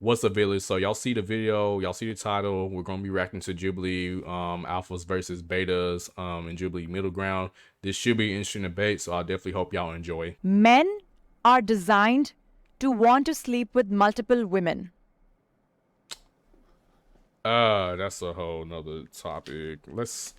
what's a village. So y'all see the video, y'all see the title. We're gonna be reacting to Jubilee alphas versus betas and Jubilee middle ground. This should be an interesting debate, so I definitely hope y'all enjoy. Men are designed to want to sleep with multiple women. That's a whole nother topic.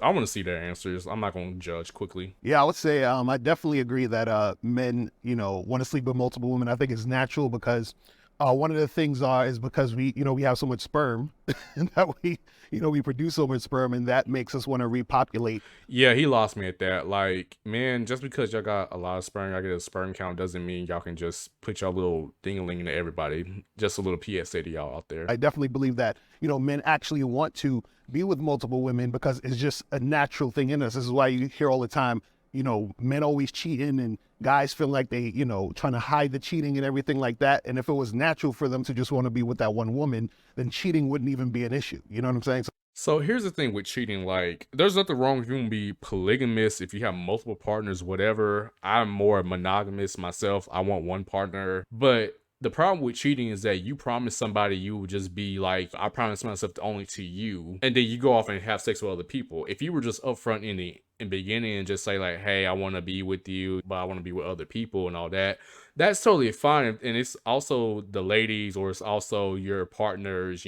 I want to see their answers. I'm not gonna judge quickly. Yeah, I would say I definitely agree that men, want to sleep with multiple women. I think it's natural because one of the things is because we have so much sperm and that we produce so much sperm, and that makes us want to repopulate. Yeah, he lost me at that. Like, man, just because y'all got a lot of sperm, y'all get a sperm count doesn't mean y'all can just put y'all little ding-a-ling into everybody. Just a little PSA to y'all out there. I definitely believe that, men actually want to be with multiple women because it's just a natural thing in us. This is why you hear all the time, men always cheating and guys feel like they, trying to hide the cheating and everything like that. And if it was natural for them to just want to be with that one woman, then cheating wouldn't even be an issue. You know what I'm saying? So here's the thing with cheating. Like, there's nothing wrong if you can be polygamous, if you have multiple partners, whatever. I'm more monogamous myself. I want one partner. But the problem with cheating is that you promise somebody you will just be like, I promise myself only to you, and then you go off and have sex with other people. If you were just upfront in the beginning and just say like, hey, I want to be with you, but I want to be with other people and all that, that's totally fine. And it's also the ladies, or it's also your partner's,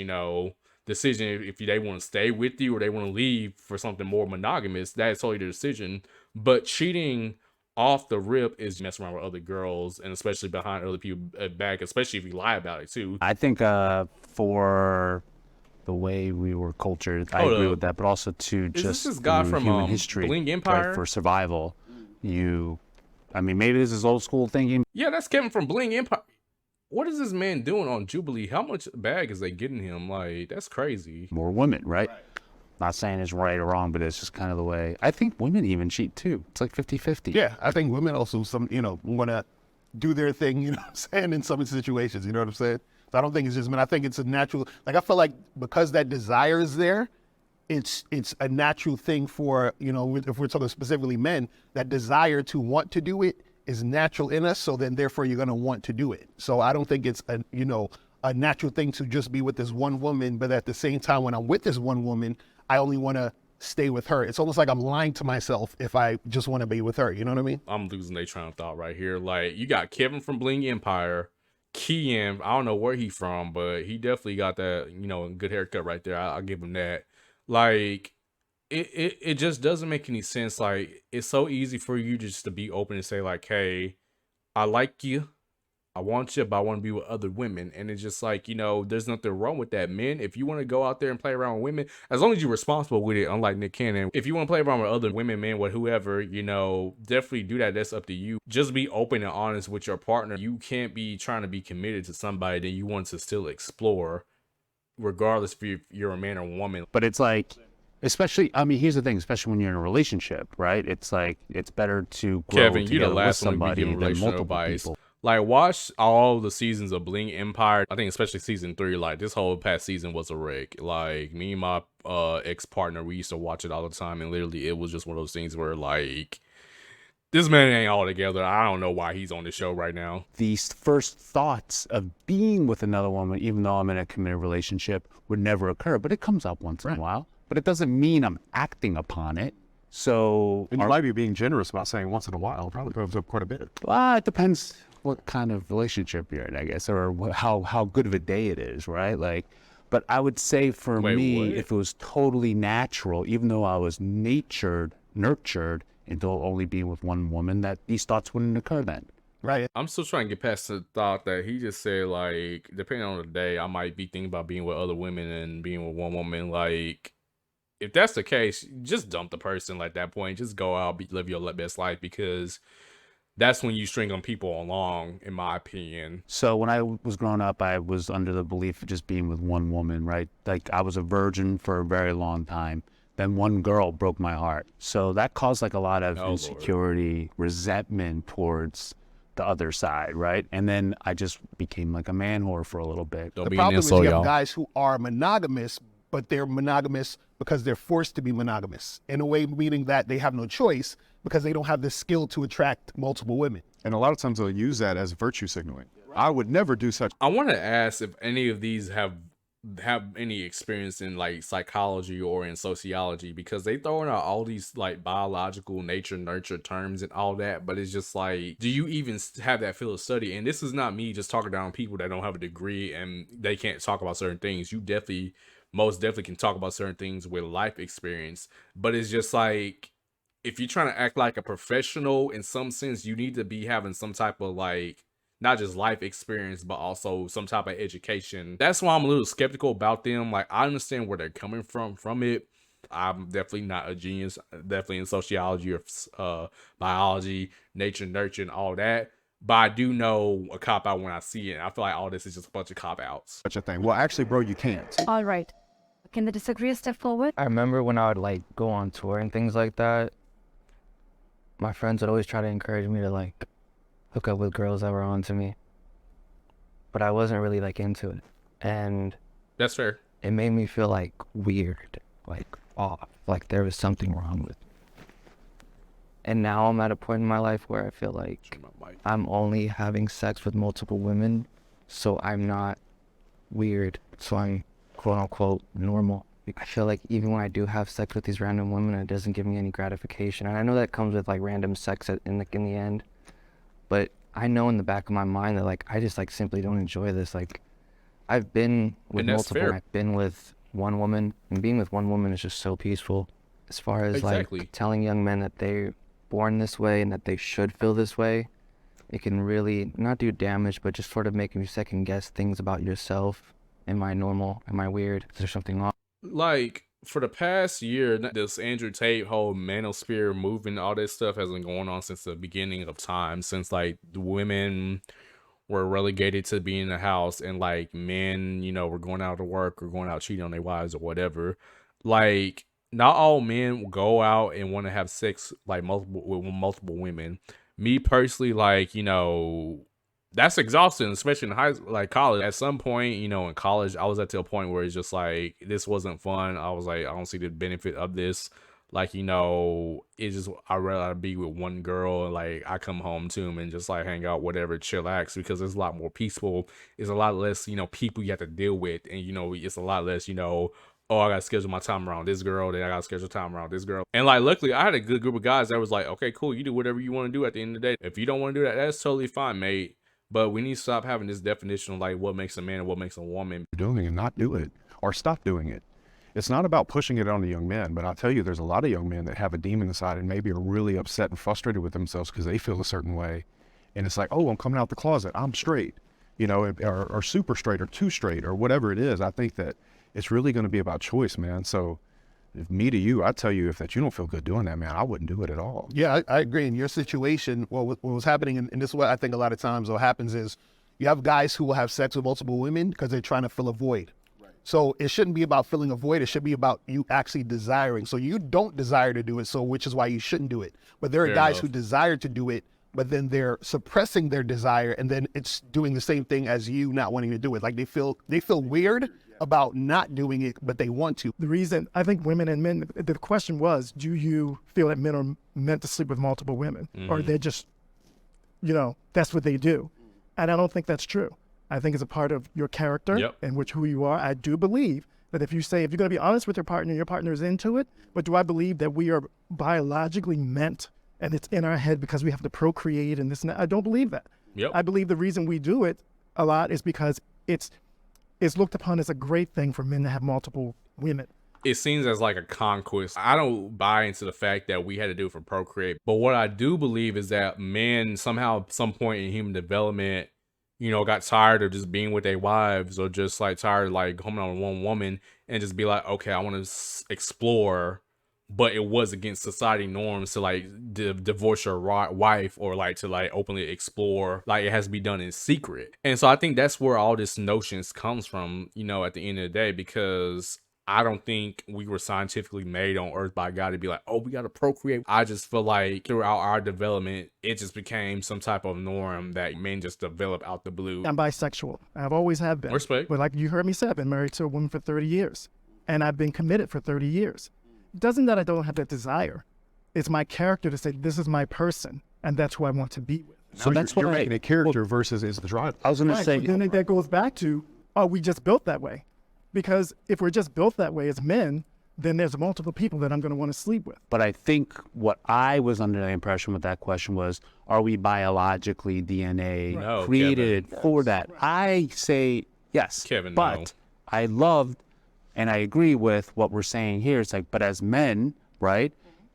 decision if they want to stay with you or they want to leave for something more monogamous. That's totally their decision. But cheating off the rip is messing around with other girls, and especially behind other people back, especially if you lie about it too. I think for the way we were cultured, I agree with that, but also to just this guy from human history, Bling Empire? right, for survival. Maybe this is old school thinking. Yeah, that's Kevin from Bling Empire. What is this man doing on Jubilee? How much bag is they getting him? Like, that's crazy. More women, right? Not saying it's right or wrong, but it's just kind of the way. I think women even cheat too. It's like 50-50. Yeah, I think women also want to do their thing, in some situations, you know what I'm saying? So I don't think it's just men. I think it's a natural, I feel like because that desire is there, it's a natural thing for, if we're talking specifically men, that desire to want to do it is natural in us. So then therefore you're going to want to do it. So I don't think it's a natural thing to just be with this one woman, but at the same time, when I'm with this one woman, I only want to stay with her. It's almost like I'm lying to myself if I just want to be with her. You know what I mean? I'm losing their train of thought right here. Like, you got Kevin from Bling Empire, Kian, I don't know where he from, but he definitely got that, good haircut right there. I'll give him that. Like, it just doesn't make any sense. Like, it's so easy for you just to be open and say like, hey, I like you, I want you, but I want to be with other women. And it's just like, there's nothing wrong with that. Men, if you want to go out there and play around with women, as long as you're responsible with it, unlike Nick Cannon, if you want to play around with other women, men, with whoever, definitely do that. That's up to you. Just be open and honest with your partner. You can't be trying to be committed to somebody that you want to still explore, regardless if you're a man or a woman. But it's like, especially, here's the thing, especially when you're in a relationship, right? It's like, it's better to grow Kevin, together you're the last with somebody one to be than giving relational multiple advice. people. Like, watch all the seasons of Bling Empire. I think especially season 3. Like, this whole past season was a wreck. Like, me and my ex-partner, we used to watch it all the time, and literally it was just one of those things where, like, this man ain't all together. I don't know why he's on the show right now. These first thoughts of being with another woman, even though I'm in a committed relationship, would never occur. But it comes up once in a while. But it doesn't mean I'm acting upon it. So and you might be being generous about saying once in a while. Probably comes up quite a bit. It depends what kind of relationship you're in, I guess, or how good of a day it is, right? Like, but I would say for me, if it was totally natural, even though I was nurtured into only being with one woman, that these thoughts wouldn't occur then. Right. I'm still trying to get past the thought that he just said, like, depending on the day, I might be thinking about being with other women and being with one woman. Like, if that's the case, just dump the person at that point. Just go out, live your best life, because that's when you string on people along, in my opinion. So when I was growing up, I was under the belief of just being with one woman, right? Like, I was a virgin for a very long time. Then one girl broke my heart. So that caused like a lot of insecurity, resentment towards the other side, right? And then I just became like a man whore for a little bit. The problem is you have guys who are monogamous, but they're monogamous because they're forced to be monogamous, in a way meaning that they have no choice because they don't have the skill to attract multiple women. And a lot of times they'll use that as virtue signaling. I would never do such. I want to ask if any of these have any experience in like psychology or in sociology, because they throwing out all these like biological nature nurture terms and all that, but it's just like, do you even have that field of study? And this is not me just talking down people that don't have a degree and they can't talk about certain things. You definitely, most definitely can talk about certain things with life experience, but it's just like, if you're trying to act like a professional in some sense, you need to be having some type of like, not just life experience, but also some type of education. That's why I'm a little skeptical about them. Like, I understand where they're coming from it. I'm definitely not a genius, definitely in sociology or biology, nature, nurture, and all that. But I do know a cop out when I see it. I feel like all this is just a bunch of cop outs. Such a thing. Well, actually, bro, you can't. All right. Can the disagreeer step forward? I remember when I would like go on tour and things like that, my friends would always try to encourage me to like hook up with girls that were on to me, but I wasn't really like into it, and That's fair. it made me feel like weird, like off, like there was something wrong with me. And now I'm at a point in my life where I feel like I'm only having sex with multiple women, so I'm not weird, so I'm quote unquote normal. I feel like even when I do have sex with these random women, it doesn't give me any gratification, and I know that comes with like random sex in the end. But I know in the back of my mind that like I just like simply don't enjoy this. Like I've been with multiple, and I've been with one woman, and being with one woman is just so peaceful. As far as like telling young men that they're born this way and that they should feel this way, it can really not do damage, but just sort of make you second guess things about yourself. Am I normal? Am I weird? Is there something wrong? Like, for the past year, this Andrew Tate whole manosphere movement, all this stuff has been going on since the beginning of time, since like the women were relegated to being in the house and like men, you know, were going out to work or going out cheating on their wives or whatever. Like, not all men will go out and want to have sex like multiple women. Me personally, like, you know, that's exhausting, especially in college. At some point, you know, in college, I was at to a point where it's just like, this wasn't fun. I was like, I don't see the benefit of this. Like, you know, it's just, I'd rather be with one girl and like I come home to him and just like hang out, whatever, chillax, because it's a lot more peaceful. It's a lot less, you know, people you have to deal with. And, you know, it's a lot less, you know, oh, I got to schedule my time around this girl, then I got to schedule time around this girl. And like, luckily, I had a good group of guys that was like, okay, cool, you do whatever you want to do at the end of the day. If you don't want to do that, that's totally fine, mate. But we need to stop having this definition of like what makes a man and what makes a woman. Doing and not do it, or stop doing it. It's not about pushing it on the young men, but I'll tell you, there's a lot of young men that have a demon inside and maybe are really upset and frustrated with themselves because they feel a certain way. And it's like, oh, I'm coming out the closet, I'm straight, you know, or super straight or too straight or whatever it is. I think that it's really going to be about choice, man. So if me to you, I tell you, if that you don't feel good doing that, man, I wouldn't do it at all. Yeah, I agree. In your situation, what was happening, and this is what I think a lot of times what happens is you have guys who will have sex with multiple women because they're trying to fill a void. Right. So it shouldn't be about filling a void. It should be about you actually desiring. So you don't desire to do it, so which is why you shouldn't do it. But there are guys who desire to do it, but then they're suppressing their desire, and then it's doing the same thing as you not wanting to do it. Like they feel weird about not doing it, but they want to. The reason, I think women and men, the question was, do you feel that men are meant to sleep with multiple women? Or they're just, you know, that's what they do. And I don't think that's true. I think it's a part of your character and who you are. I do believe that if you're going to be honest with your partner is into it, but do I believe that we are biologically meant and it's in our head because we have to procreate and this and that? I don't believe that. I believe the reason we do it a lot is because it's looked upon as a great thing for men to have multiple women. It seems as like a conquest. I don't buy into the fact that we had to do it for procreate. But what I do believe is that men somehow at some point in human development, you know, got tired of just being with their wives or just like tired of like coming on one woman and just be like, okay, I want to explore. But it was against society norms to like divorce your wife or like to like openly explore. Like it has to be done in secret. And so I think that's where all this notions comes from, you know, at the end of the day, because I don't think we were scientifically made on earth by God to be like, oh, we got to procreate. I just feel like throughout our development, it just became some type of norm that men just develop out the blue. I'm bisexual. I've always have been. Respect. But like you heard me say, I've been married to a woman for 30 years and I've been committed for 30 years. Doesn't that I don't have that desire. It's my character to say, this is my person and that's who I want to be with. So that's you're why making it character versus is the driver. I was going to Right, say, so then that goes back to, are we just built that way? Because if we're just built that way as men, then there's multiple people that I'm going to want to sleep with. but I think what I was under the impression with that question was, are we biologically DNA No, created for that? I say yes. Kevin, but no. I loved and I agree with what we're saying here. It's like, but as men, right,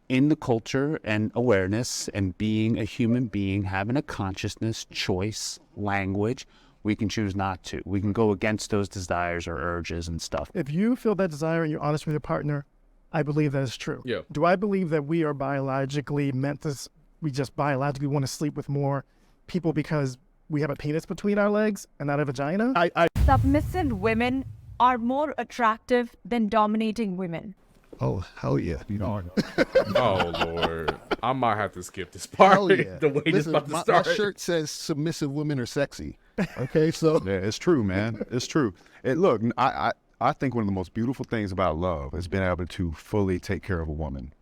in the culture and awareness and being a human being, having a consciousness, choice, language, we can choose not to. We can go against those desires or urges and stuff. If you feel that desire and you're honest with your partner, I believe that is true. Yeah. Do I believe that we are biologically meant to, we just biologically want to sleep with more people because we have a penis between our legs and not a vagina? Submissive women are more attractive than dominating women. Oh, hell yeah. You know, Oh Lord, I might have to skip this part. hell yeah. The way this Listen, about to my start. shirt says submissive women are sexy. Okay, so Yeah, it's true, man. It's true. Look, I think one of the most beautiful things about love is being able to fully take care of a woman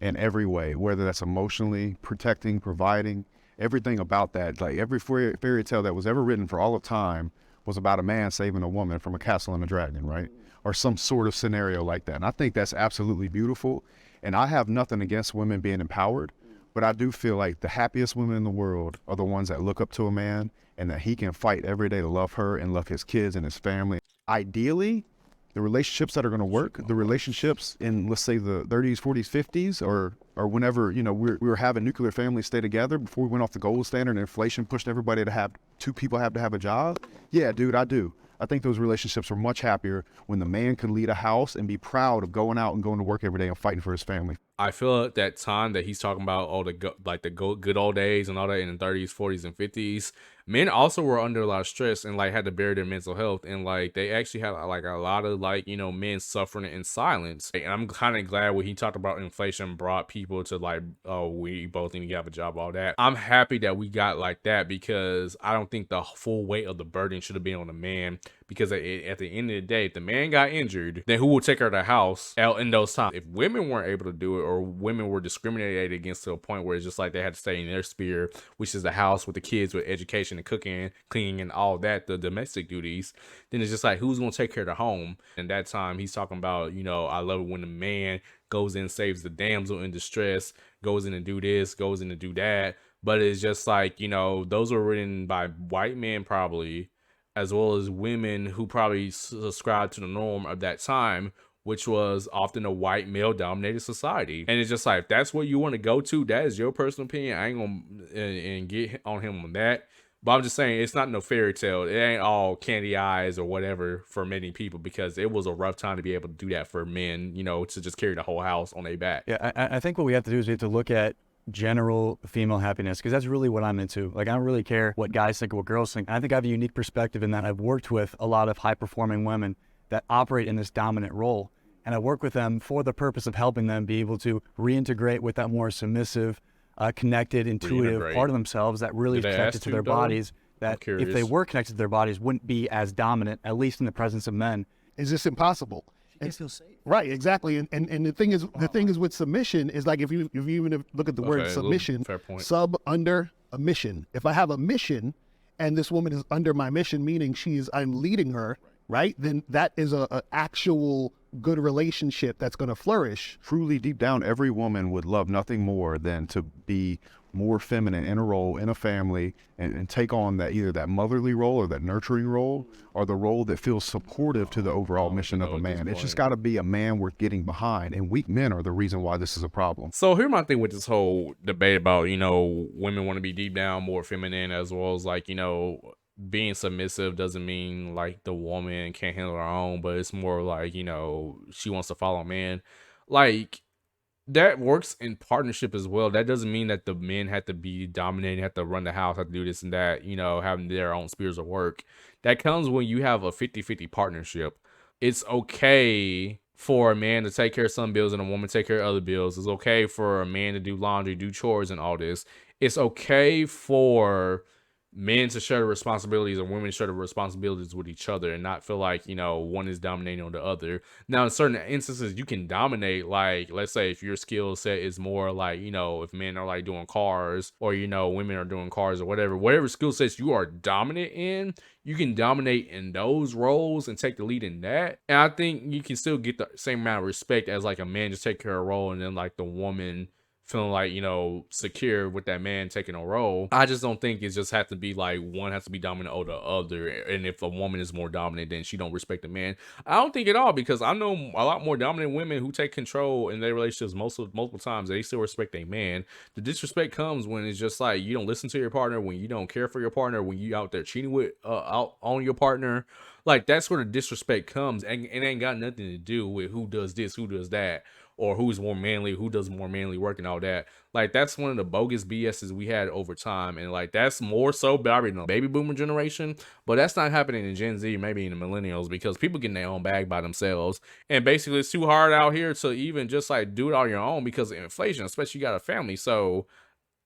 in every way, whether that's emotionally, protecting, providing, everything about that. Like every fairy tale that was ever written for all of time was about a man saving a woman from a castle and a dragon, right? Or some sort of scenario like that. And I think that's absolutely beautiful. And I have nothing against women being empowered, but I do feel like the happiest women in the world are the ones that look up to a man and that he can fight every day to love her and love his kids and his family. Ideally, the relationships that are going to work, the relationships in, let's say, the 30s, 40s, 50s, or whenever, you know, we were having nuclear families stay together before we went off the gold standard and inflation pushed everybody to have two people have to have a job. Yeah, dude, I do. I think those relationships are much happier when the man could lead a house and be proud of going out and going to work every day and fighting for his family. I feel like that time that he's talking about, all the good old days and all that in the 30s, 40s, and 50s, men also were under a lot of stress and like had to bear their mental health, and like they actually had like a lot of like, you know, men suffering in silence. And I'm kind of glad when he talked about inflation brought people to like, oh, we both need to have a job, all that. I'm happy that we got like that, because I don't think the full weight of the burden should have been on the man. Because at the end of the day, if the man got injured, then who will take care of the house out in those times? If women weren't able to do it, or women were discriminated against to a point where it's just like they had to stay in their sphere, which is the house with the kids, with education and cooking, cleaning and all that, the domestic duties, then it's just like, who's going to take care of the home? And that time he's talking about, you know, I love it when the man goes in, saves the damsel in distress, goes in and do this, goes in and do that. But it's just like, you know, those were written by white men probably, as well as women who probably subscribed to the norm of that time, which was often a white male-dominated society. And it's just like, if that's what you want to go to, that is your personal opinion. I ain't gonna and get on him on that. But I'm just saying, it's not no fairy tale. It ain't all candy eyes or whatever for many people, because it was a rough time to be able to do that for men, you know, to just carry the whole house on their back. Yeah, I think what we have to do is we have to look at general female happiness, because that's really what I'm into. Like, I don't really care what guys think or what girls think. I think I have a unique perspective in that I've worked with a lot of high-performing women that operate in this dominant role, and I work with them for the purpose of helping them be able to reintegrate with that more submissive, connected, intuitive part of themselves that really is connected to their bodies, that if they were connected to their bodies wouldn't be as dominant, at least in the presence of men. is this impossible? And, feel safe. right, exactly. And the thing is with submission is like, if you even look at the word submission, fair point. sub, under, a mission. If I have a mission and this woman is under my mission, meaning I'm leading her, right? Then that is a actual good relationship that's going to flourish. Truly, deep down, every woman would love nothing more than to be more feminine in a role, in a family, and take on that, either that motherly role or that nurturing role, or the role that feels supportive to the overall mission of a man. It's just got to be a man worth getting behind, and weak men are the reason why this is a problem. So here's my thing with this whole debate about, you know, women want to be deep down more feminine, as well as like, you know, being submissive doesn't mean like the woman can't handle her own, but it's more like, you know, she wants to follow a man. Like, that works in partnership as well. That doesn't mean that the men have to be dominating, have to run the house, have to do this and that, you know, having their own spheres of work. That comes when you have a 50-50 partnership. It's okay for a man to take care of some bills and a woman to take care of other bills. It's okay for a man to do laundry, do chores and all this. It's okay for men to share the responsibilities and women to share the responsibilities with each other and not feel like, you know, one is dominating on the other. Now, in certain instances, you can dominate, like, let's say if your skill set is more like, you know, if men are like doing cars or, you know, women are doing cars or whatever skill sets you are dominant in, you can dominate in those roles and take the lead in that. And I think you can still get the same amount of respect as like a man just take care of a role and then like the woman feeling like, you know, secure with that man taking a role. I just don't think it just has to be like one has to be dominant over the other. And if a woman is more dominant, then she don't respect the man. I don't think at all, because I know a lot more dominant women who take control in their relationships multiple times. They still respect a man. The disrespect comes when it's just like you don't listen to your partner, when you don't care for your partner, when you out there cheating with out on your partner. Like that's where the disrespect comes, and it ain't got nothing to do with who does this, who does that, or who's more manly, who does more manly work and all that. Like that's one of the bogus BSs we had over time, and like that's more so probably in the baby boomer generation, but that's not happening in Gen Z, maybe in the millennials, because people getting their own bag by themselves, and basically it's too hard out here to even just like do it on your own because of inflation, especially you got a family. So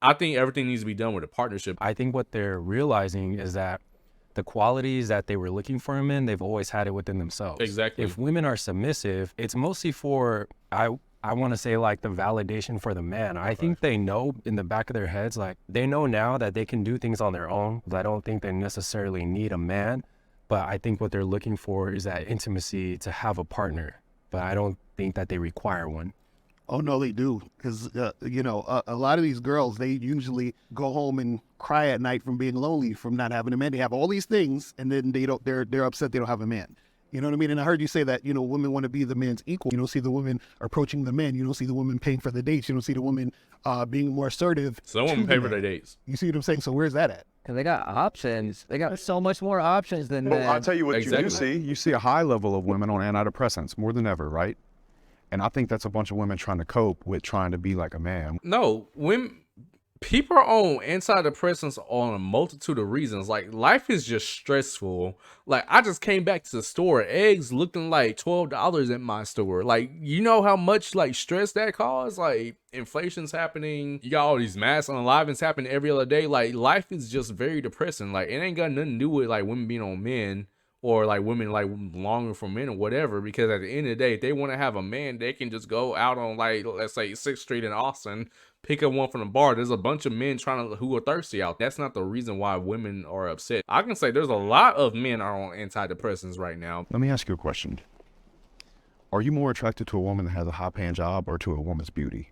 I think everything needs to be done with a partnership. I think what they're realizing is that the qualities that they were looking for in men, they've always had it within themselves. Exactly. If women are submissive, it's mostly for, I want to say like the validation for the man. I think they know in the back of their heads, like they know now that they can do things on their own. I don't think they necessarily need a man, but I think what they're looking for is that intimacy to have a partner. But I don't think that they require one. Oh, no, they do. Because, you know, a lot of these girls, they usually go home and cry at night from being lonely, from not having a man. They have all these things, and then they're upset they don't have a man. You know what I mean? And I heard you say that, you know, women want to be the man's equal. You don't see the women approaching the men. You don't see the women paying for the dates. You don't see the women being more assertive. Some women pay for their dates. You see what I'm saying? So where's that at? Because they got options. They got so much more options than men. Well, I'll tell you what you do Exactly. see. You see a high level of women on antidepressants more than ever, right? And I think that's a bunch of women trying to cope with trying to be like a man. No, people are on antidepressants on a multitude of reasons. Like life is just stressful. Like I just came back to the store, eggs looking like $12 at my store. Like you know how much like stress that causes. Like inflation's happening. You got all these mass unalivings happening every other day. Like life is just very depressing. Like it ain't got nothing to do with like women being on men, or like women like longing for men or whatever, because at the end of the day, if they want to have a man, they can just go out on like, let's say 6th Street in Austin, pick up one from the bar. There's a bunch of men who are thirsty out. That's not the reason why women are upset. I can say there's a lot of men are on antidepressants right now. Let me ask you a question. Are you more attracted to a woman that has a high-paying job or to a woman's beauty?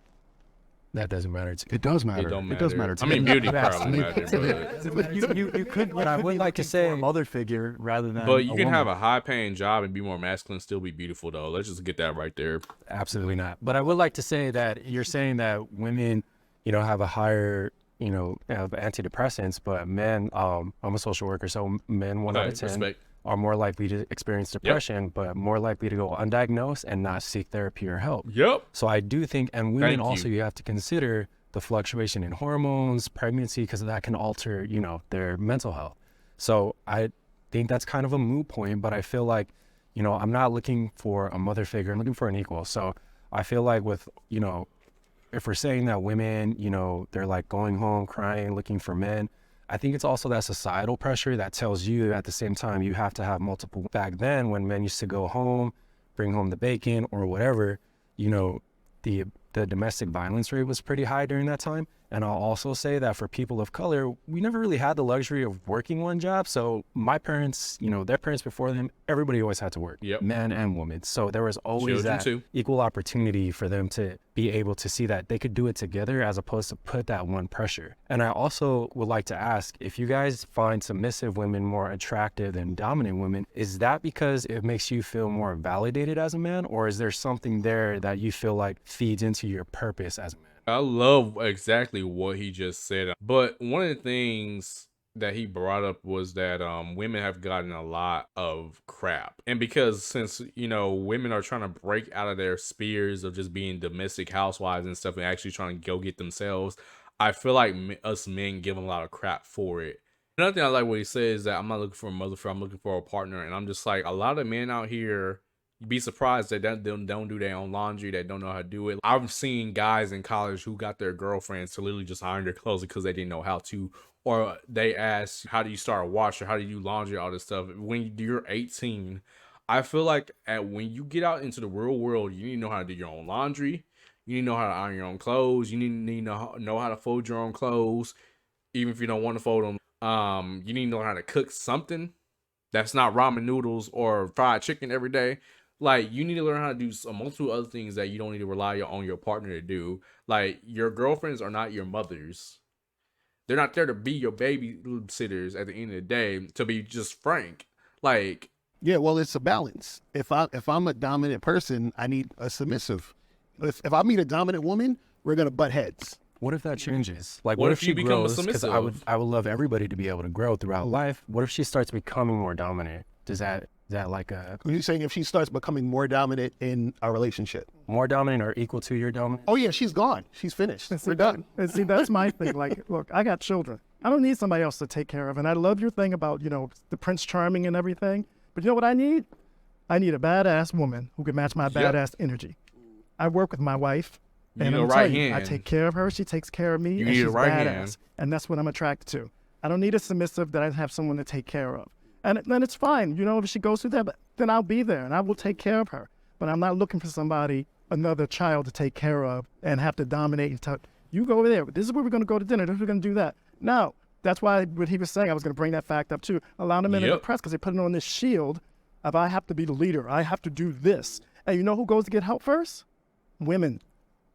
That doesn't matter. It does matter. It don't It does matter. I mean, beauty probably matters, You could, but I would like to say a mother figure rather than. but you a can woman. have a high-paying job and be more masculine, still be beautiful though. Let's just get that right there. Absolutely not. But I would like to say that you're saying that women, you know, have a higher, you know, have antidepressants, but men, I'm a social worker, so men 1 out of 10 respect. are more likely to experience depression, but more likely to go undiagnosed and not seek therapy or help. Yep. So I do think, and women Thank also, you. you have to consider the fluctuation in hormones, pregnancy, because that can alter, you know, their mental health. So I think that's kind of a moot point, but I feel like, you know, I'm not looking for a mother figure, I'm looking for an equal. So I feel like with, you know, if we're saying that women, you know, they're like going home crying, looking for men, I think it's also that societal pressure that tells you at the same time you have to have multiple. Back then, when men used to go home, bring home the bacon or whatever, you know, the domestic violence rate was pretty high during that time. And I'll also say that for people of color, we never really had the luxury of working one job. So my parents, you know, their parents before them, everybody always had to work, Yep. men and women. So there was always Children that too. equal opportunity for them to be able to see that they could do it together as opposed to put that one pressure. And I also would like to ask, if you guys find submissive women more attractive than dominant women, is that because it makes you feel more validated as a man, or is there something there that you feel like feeds into your purpose as a man? I love exactly what he just said. But one of the things that he brought up was that women have gotten a lot of crap. And because since, you know, women are trying to break out of their spheres of just being domestic housewives and stuff and actually trying to go get themselves, I feel like us men give them a lot of crap for it. Another thing I like what he says is that I'm not looking for a mother, I'm looking for a partner. And I'm just like, a lot of men out here You'd be surprised that they don't do their own laundry, they don't know how to do it. I've seen guys in college who got their girlfriends to literally just iron their clothes because they didn't know how to, or they ask, how do you start a washer, how do you do laundry, all this stuff. When you're 18, I feel like when you get out into the real world, you need to know how to do your own laundry. You need to know how to iron your own clothes. You need to know how to fold your own clothes, even if you don't want to fold them. You need to know how to cook something that's not ramen noodles or fried chicken every day. Like, you need to learn how to do multiple other things that you don't need to rely on your partner to do. Like, your girlfriends are not your mothers. They're not there to be your babysitters at the end of the day, to be just frank. Like, Yeah, well, it's a balance. If I'm a dominant person, I need a submissive. If I meet a dominant woman, we're gonna butt heads. What if that changes? Like, What what if if you she become a grows? Because submissive? I would love everybody to be able to grow throughout life. What if she starts becoming more dominant? Is that like a Are you saying if she starts becoming more dominant in our relationship? more dominant or equal to your dominant? Oh yeah, she's gone. She's finished. And see, We're done. And see, that's my thing. Like, look, I got children. I don't need somebody else to take care of. And I love your thing about, the Prince Charming and everything. But you know what I need? I need a badass woman who can match my badass energy. I work with my wife. You And need a I'm right telling you, I hand. take care of her. She takes care of me. You and need she's a right badass. hand. And that's what I'm attracted to. I don't need a submissive that I have someone to take care of. And then it's fine. If she goes through that, then I'll be there and I will take care of her. But I'm not looking for somebody, another child to take care of and have to dominate and tell, you go over there. This is where we're going to go to dinner. This is where we're going to do that. No, that's why what he was saying, I was going to bring that fact up too. A lot of men in the Yep. press, because they put it on this shield of I have to be the leader. I have to do this. And you know who goes to get help first? Women.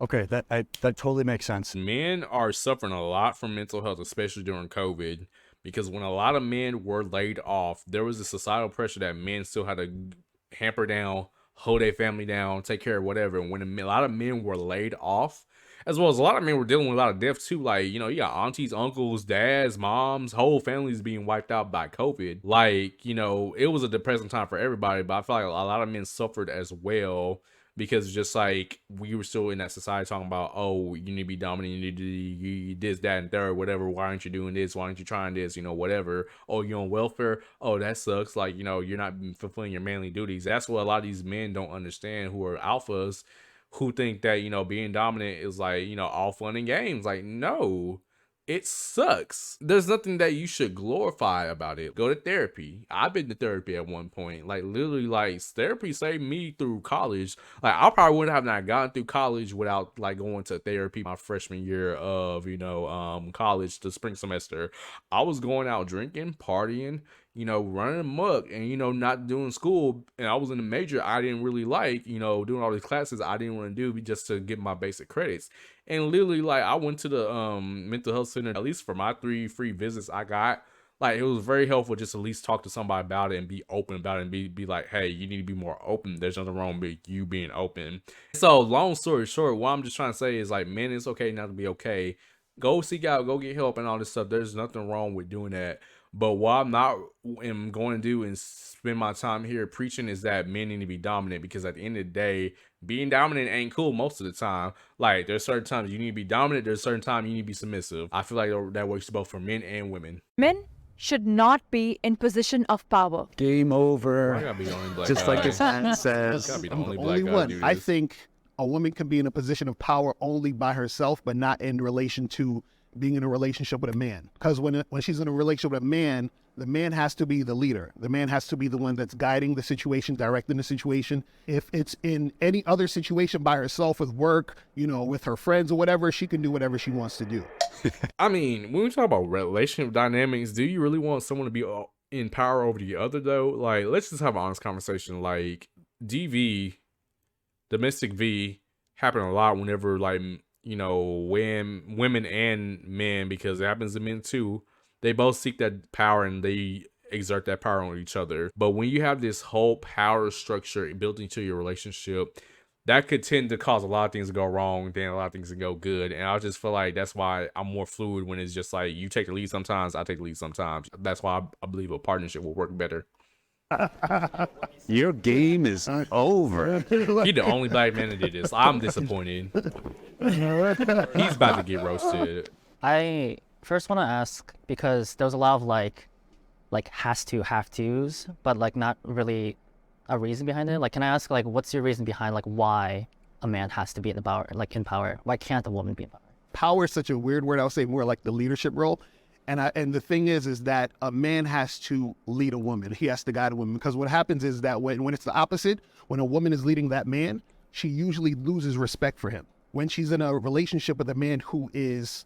Okay, that totally makes sense. Men are suffering a lot from mental health, especially during COVID, because when a lot of men were laid off, there was a societal pressure that men still had to hamper down, hold their family down, take care of whatever. And when a lot of men were laid off, as well as a lot of men were dealing with a lot of death too, like, you got aunties, uncles, dads, moms, whole families being wiped out by COVID. Like, it was a depressing time for everybody, but I feel like a lot of men suffered as well. Because just like we were still in that society talking about, oh, you need to be dominant, you need to do this, that, and third, whatever. Why aren't you doing this? Why aren't you trying this? Whatever. Oh, you're on welfare. Oh, that sucks. Like, you're not fulfilling your manly duties. That's what a lot of these men don't understand who are alphas, who think that, being dominant is like, all fun and games. Like, no. It sucks. There's nothing that you should glorify about it. Go to therapy. I've been to therapy at one point. Like, literally, like, therapy saved me through college. Like, I probably wouldn't have not gotten through college without, like, going to therapy my freshman year of, college, the spring semester. I was going out drinking, partying, running amok and, not doing school. And I was in a major I didn't really like, doing all these classes I didn't want to do just to get my basic credits. And literally, like, I went to the mental health center, at least for my 3 free visits I got. Like, it was very helpful just at least talk to somebody about it and be open about it and be like, hey, you need to be more open. There's nothing wrong with you being open. So, long story short, what I'm just trying to say is, like, men, it's okay not to be okay. Go seek out, go get help and all this stuff. There's nothing wrong with doing that. But what I'm not am going to do and spend my time here preaching is that men need to be dominant, because at the end of the day, being dominant ain't cool most of the time. Like, there's certain times you need to be dominant. There's certain times you need to be submissive. I feel like that works both for men and women. Men should not be in position of power. Game I over. gotta be the only black Just guy. like his hat says. Gotta be the I'm only the black only guy to do one. I this. think a woman can be in a position of power only by herself, but not in relation to being in a relationship with a man. Because when she's in a relationship with a man, the man has to be the leader. The man has to be the one that's guiding the situation, directing the situation. If it's in any other situation by herself with work, with her friends or whatever, she can do whatever she wants to do. I mean, when we talk about relationship dynamics, do you really want someone to be in power over the other, though? Like, let's just have an honest conversation. Like, domestic V, happen a lot whenever, like, when women and men, because it happens to men too, they both seek that power and they exert that power on each other. But when you have this whole power structure built into your relationship, that could tend to cause a lot of things to go wrong, then a lot of things to go good. And I just feel like that's why I'm more fluid when it's just like you take the lead sometimes, I take the lead sometimes. That's why I believe a partnership will work better. Your game is over. You're the only black man that did this. I'm disappointed. He's about to get roasted. I first want to ask, because there was a lot of like have tos, but like not really a reason behind it? Like, can I ask, like, what's your reason behind, like, why a man has to be in the power, like, in power? Why can't a woman be in power? Power is such a weird word. I would say more like the leadership role. And the thing is that a man has to lead a woman. He has to guide a woman, because what happens is that when it's the opposite, when a woman is leading that man, she usually loses respect for him. When she's in a relationship with a man who is,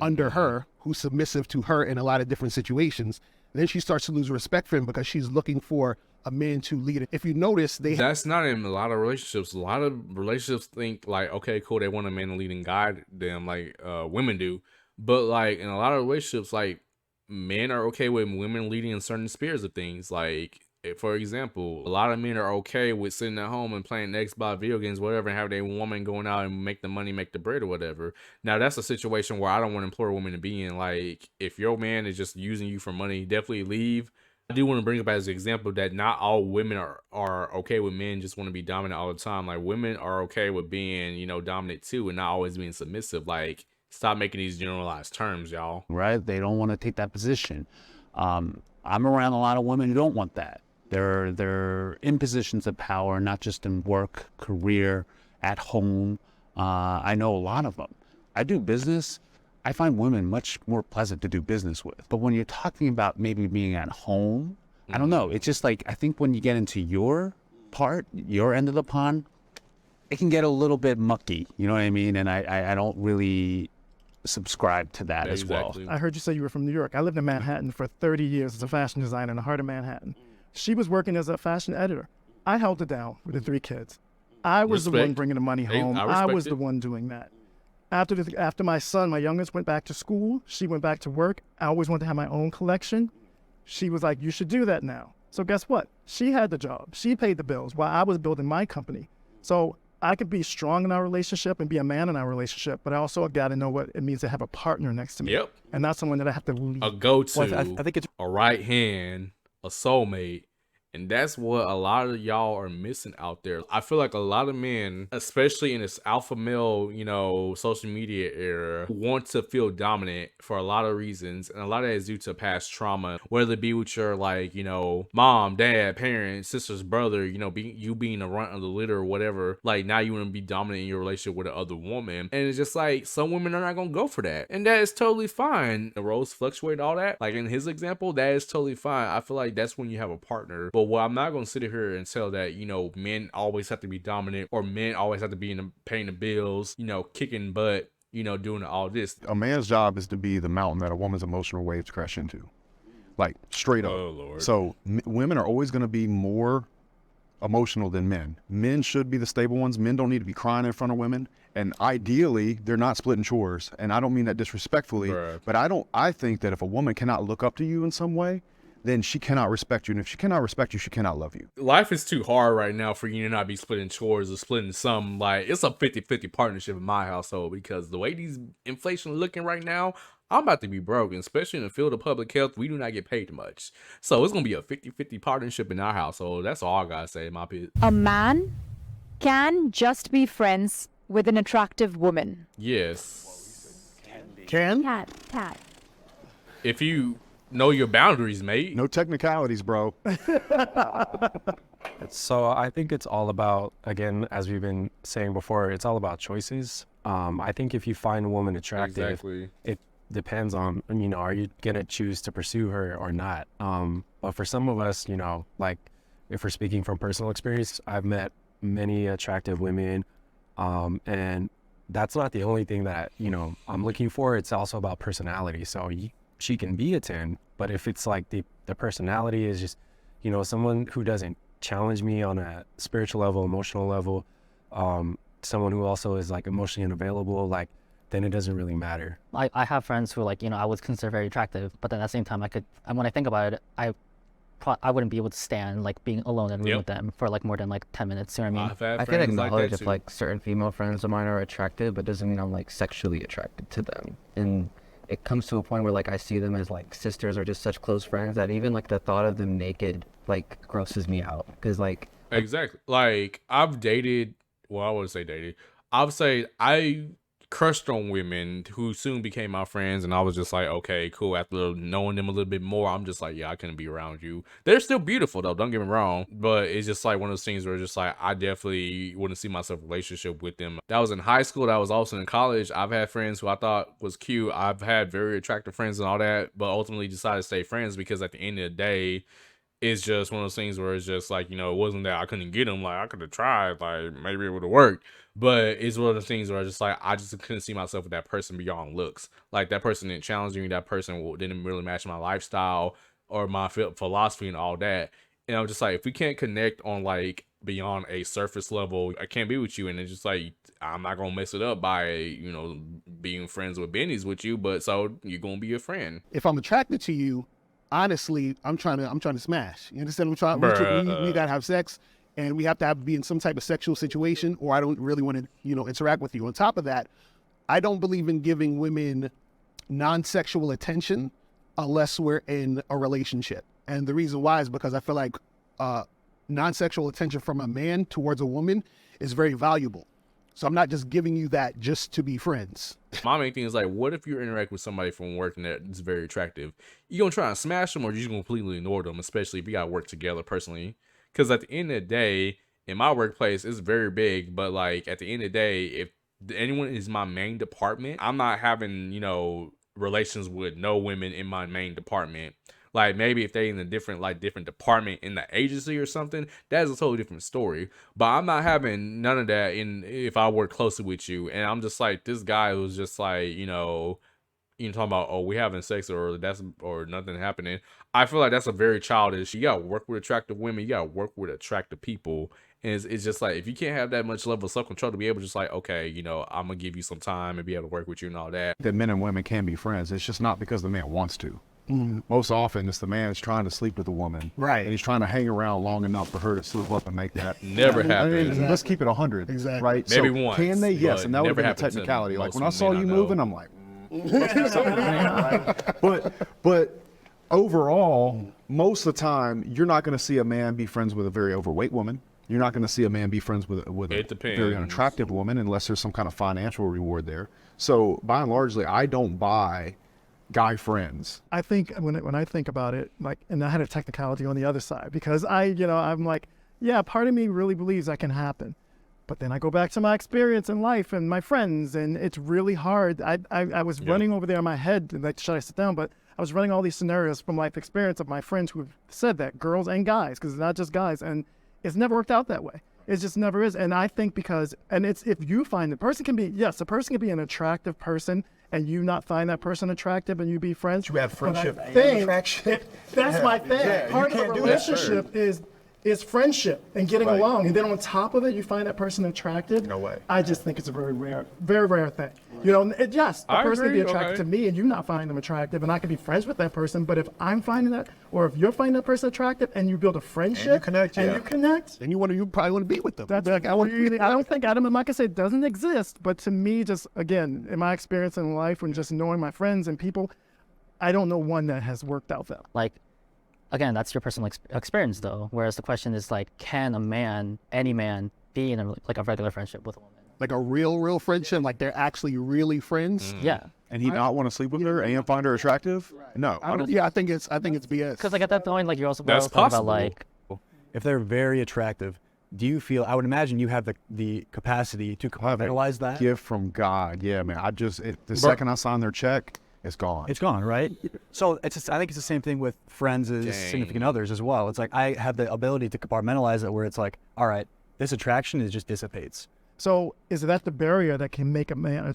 under her, who's submissive to her in a lot of different situations, then she starts to lose respect for him because she's looking for a man to lead it. If you notice, that's not in a lot of relationships. A lot of relationships think like, okay, cool, they want a man to lead and guide them, like women do. But like in a lot of relationships, like men are okay with women leading in certain spheres of things. Like, for example, a lot of men are okay with sitting at home and playing Xbox video games, whatever, and have their woman going out and make the money, make the bread or whatever. Now that's a situation where I don't want to implore a woman to be in. Like, if your man is just using you for money, definitely leave. I do want to bring up as an example that not all women are okay with men just want to be dominant all the time. Like, women are okay with being, dominant too, and not always being submissive. Like, stop making these generalized terms, y'all. Right? They don't want to take that position. I'm around a lot of women who don't want that. They're in positions of power, not just in work, career, at home. I know a lot of them. I do business. I find women much more pleasant to do business with. But when you're talking about maybe being at home, I don't know. It's just like, I think when you get into your part, your end of the pond, it can get a little bit mucky. You know what I mean? And I don't really subscribe to that as well. I heard you say you were from New York. I lived in Manhattan for 30 years as a fashion designer in the heart of Manhattan. She was working as a fashion editor. I held it down with the 3 kids. I was the one bringing the money home. I was the one doing that. After my son, my youngest, went back to school, she went back to work. I always wanted to have my own collection. She was like, you should do that now. So guess what? She had the job. She paid the bills while I was building my company. So I could be strong in our relationship and be a man in our relationship, but I also got to know what it means to have a partner next to me. Yep. And not someone that I have to lead. A go-to, Well, I think it's a right hand, a soulmate. And that's what a lot of y'all are missing out there. I feel like a lot of men, especially in this alpha male, social media era, want to feel dominant for a lot of reasons. And a lot of that is due to past trauma, whether it be with your, mom, dad, parents, sisters, brother, you being the runt of the litter or whatever. Like, now you want to be dominant in your relationship with another woman. And it's just like, some women are not going to go for that. And that is totally fine. The roles fluctuate, all that. Like in his example, that is totally fine. I feel like that's when you have a partner. But what I'm not going to sit here and tell that, men always have to be dominant, or men always have to be paying the bills, kicking butt, doing all this. A man's job is to be the mountain that a woman's emotional waves crash into. Like, straight up. Oh, Lord. So women are always going to be more emotional than men. Men should be the stable ones. Men don't need to be crying in front of women. And ideally, they're not splitting chores. And I don't mean that disrespectfully, but I think that if a woman cannot look up to you in some way, then she cannot respect you. And if she cannot respect you, she cannot love you. Life is too hard right now for you to not be splitting chores or splitting some. Like, it's a 50-50 partnership in my household, because the way these inflation looking right now, I'm about to be broken, especially in the field of public health. We do not get paid much. So it's going to be a 50-50 partnership in our household. That's all I got to say in my pit. A man can just be friends with an attractive woman. Yes. Can? Tat. If you know your boundaries, mate. No technicalities, bro. So I think it's all about, again, as we've been saying before, it's all about choices. I think if you find a woman attractive, it depends on, are you going to choose to pursue her or not? But for some of us, like if we're speaking from personal experience, I've met many attractive women, and that's not the only thing that, I'm looking for. It's also about personality. So she can be a 10, but if it's like the personality is just, someone who doesn't challenge me on a spiritual level, emotional level, someone who also is like emotionally unavailable, like, then it doesn't really matter. I have friends who, I would consider very attractive, but then at the same time, when I think about it, I wouldn't be able to stand being alone in a room with them for more than 10 minutes. You know what I mean? I can acknowledge if certain female friends of mine are attractive, but doesn't mean I'm sexually attracted to them. And it comes to a point where I see them as sisters or just such close friends that even the thought of them naked grosses me out, because exactly, I've dated, well, I wouldn't say dated, I would say I crushed on women who soon became my friends, and I was just like, okay, cool. After knowing them a little bit more, I'm just like, yeah, I couldn't be around you. They're still beautiful though, don't get me wrong, but it's just like one of those things where it's just like I definitely wouldn't see myself in a relationship with them. That was in high school, that was also in college. I've had friends who I thought was cute. I've had very attractive friends and all that, but ultimately decided to stay friends because at the end of the day, it's just one of those things where it's just like, it wasn't that I couldn't get them. Like, I could have tried, like, maybe it would have worked. But it's one of the things where I just like, I just couldn't see myself with that person beyond looks. Like, that person didn't challenge me. That person didn't really match my lifestyle or my philosophy and all that. And I'm just like, if we can't connect on like beyond a surface level, I can't be with you. And it's just like, I'm not gonna mess it up by being friends with bennies with you, but so you're gonna be a friend. If I'm attracted to you, honestly, I'm trying to smash. You understand what I'm trying? We gotta have sex, and we have to be in some type of sexual situation, or I don't really want to, interact with you. On top of that, I don't believe in giving women non-sexual attention unless we're in a relationship. And the reason why is because I feel like non-sexual attention from a man towards a woman is very valuable. So I'm not just giving you that just to be friends. My main thing is like, what if you interact with somebody from work and that's very attractive? You gonna try and smash them, or you just gonna completely ignore them, especially if you gotta work together personally? Because at the end of the day, in my workplace, it's very big, but like at the end of the day, if anyone is my main department, I'm not having, relations with no women in my main department. Like maybe if they in a different department in the agency or something, that's a totally different story. But I'm not having none of that if I work closely with you. And I'm just like, this guy who's just like, talking about, oh, we having sex or nothing happening. I feel like that's a very childish. You gotta work with attractive women, you gotta work with attractive people. And it's just like, if you can't have that much level of self-control to be able to just like, okay, I'm gonna give you some time and be able to work with you and all that. That men and women can be friends. It's just not because the man wants to. Most often, it's the man is trying to sleep with the woman, right? And he's trying to hang around long enough for her to slip up and make that never happen. Exactly. Let's keep it 100, exactly. Right? Maybe so once. Can they? Yes, and that would have been a happen technicality. Like when I saw you moving, I'm like, but overall, most of the time, you're not going to see a man be friends with a very overweight woman. You're not going to see a man be friends with a very unattractive woman unless there's some kind of financial reward there. So by and largely, I don't buy guy friends. I think when I think about it, like, and I had a technicality on the other side because I'm like, yeah, part of me really believes that can happen. But then I go back to my experience in life and my friends, and it's really hard. I was running over there in my head, like, should I sit down? But I was running all these scenarios from life experience of my friends who have said that, girls and guys, because it's not just guys. And it's never worked out that way. It just never is. And I think it's if you find the person can be an attractive person, and you not find that person attractive and you be friends. You have friendship and attraction. That's my thing. Yeah, part of a relationship is friendship and getting along. And then on top of it, you find that person attractive. No way. I just think it's a very rare thing. Yes, the person can be attracted to me and you not find them attractive, and I can be friends with that person. But if I'm finding that, or if you're finding that person attractive and you build a friendship and you connect, then you probably want to be with them. That's like, I don't think Adam and Micah say it doesn't exist, but to me, just again, in my experience in life and just knowing my friends and people, I don't know one that has worked out that. Like, again, that's your personal experience though. Whereas the question is like, can any man, be in a regular friendship with a woman? Like a real friendship, like they're actually really friends. Yeah. And he not want to sleep with her and find her attractive? No. I think it's BS. Because like at that point, like you're also That's talking possible. about like, If they're very attractive, do you feel? I would imagine you have the capacity to compartmentalize that. Gift from God, yeah, man. Second I sign their check, it's gone. It's gone, right? So I think it's the same thing with friends as significant others as well. It's like I have the ability to compartmentalize it, where it's like, all right, this attraction just dissipates. So is that the barrier that can make a man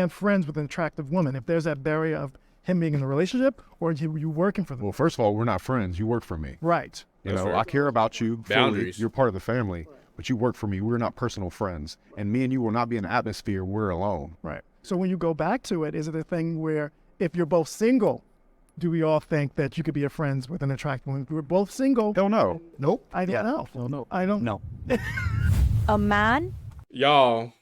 friends with an attractive woman? If there's that barrier of him being in a relationship, or you working for them? Well, first of all, we're not friends. You work for me. Right. I care about you. Boundaries. Fully. You're part of the family, but you work for me. We're not personal friends. And me and you will not be in an atmosphere we're alone. Right. So when you go back to it, is it a thing where if you're both single, do we all think that you could be friends with an attractive woman? If we're both single. Don't know. Nope. I don't know. Well, no. I don't know. A man Y'all,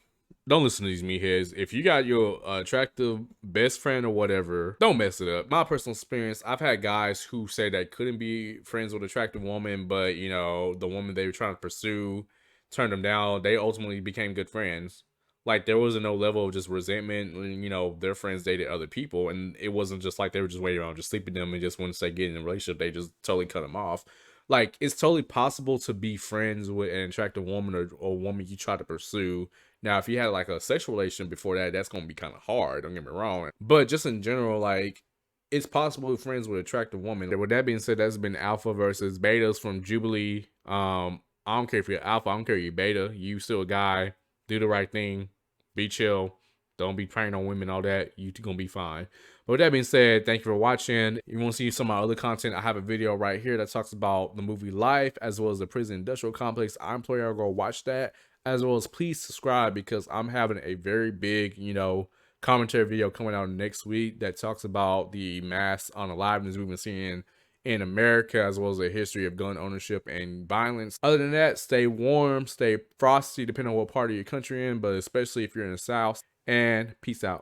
don't listen to these meatheads. If you got your attractive best friend or whatever, don't mess it up. My personal experience, I've had guys who say they couldn't be friends with an attractive woman, but the woman they were trying to pursue turned them down. They ultimately became good friends. Like there wasn't no level of just resentment when, you know, their friends dated other people, and it wasn't just like they were just waiting around just sleeping with them and just once they get in a relationship, they just totally cut them off. Like it's totally possible to be friends with an attractive woman or a woman you try to pursue. Now, if you had like a sexual relation before that, that's gonna be kind of hard. Don't get me wrong, but just in general, like it's possible to be friends with an attractive woman. With that being said, that's been Alpha versus Betas from Jubilee. I don't care if you're Alpha, I don't care if you're Beta. You still a guy. Do the right thing. Be chill. Don't be preying on women, all that. You gonna be fine. But with that being said, thank you for watching. If you want to see some of my other content, I have a video right here that talks about the movie Life as well as the prison industrial complex. I implore y'all to go watch that, as well as please subscribe because I'm having a very big, you know, commentary video coming out next week that talks about the mass unaliveness we've been seeing in America, as well as a history of gun ownership and violence. Other than that, stay warm, stay frosty, depending on what part of your country you're in, but especially if you're in the South, and peace out.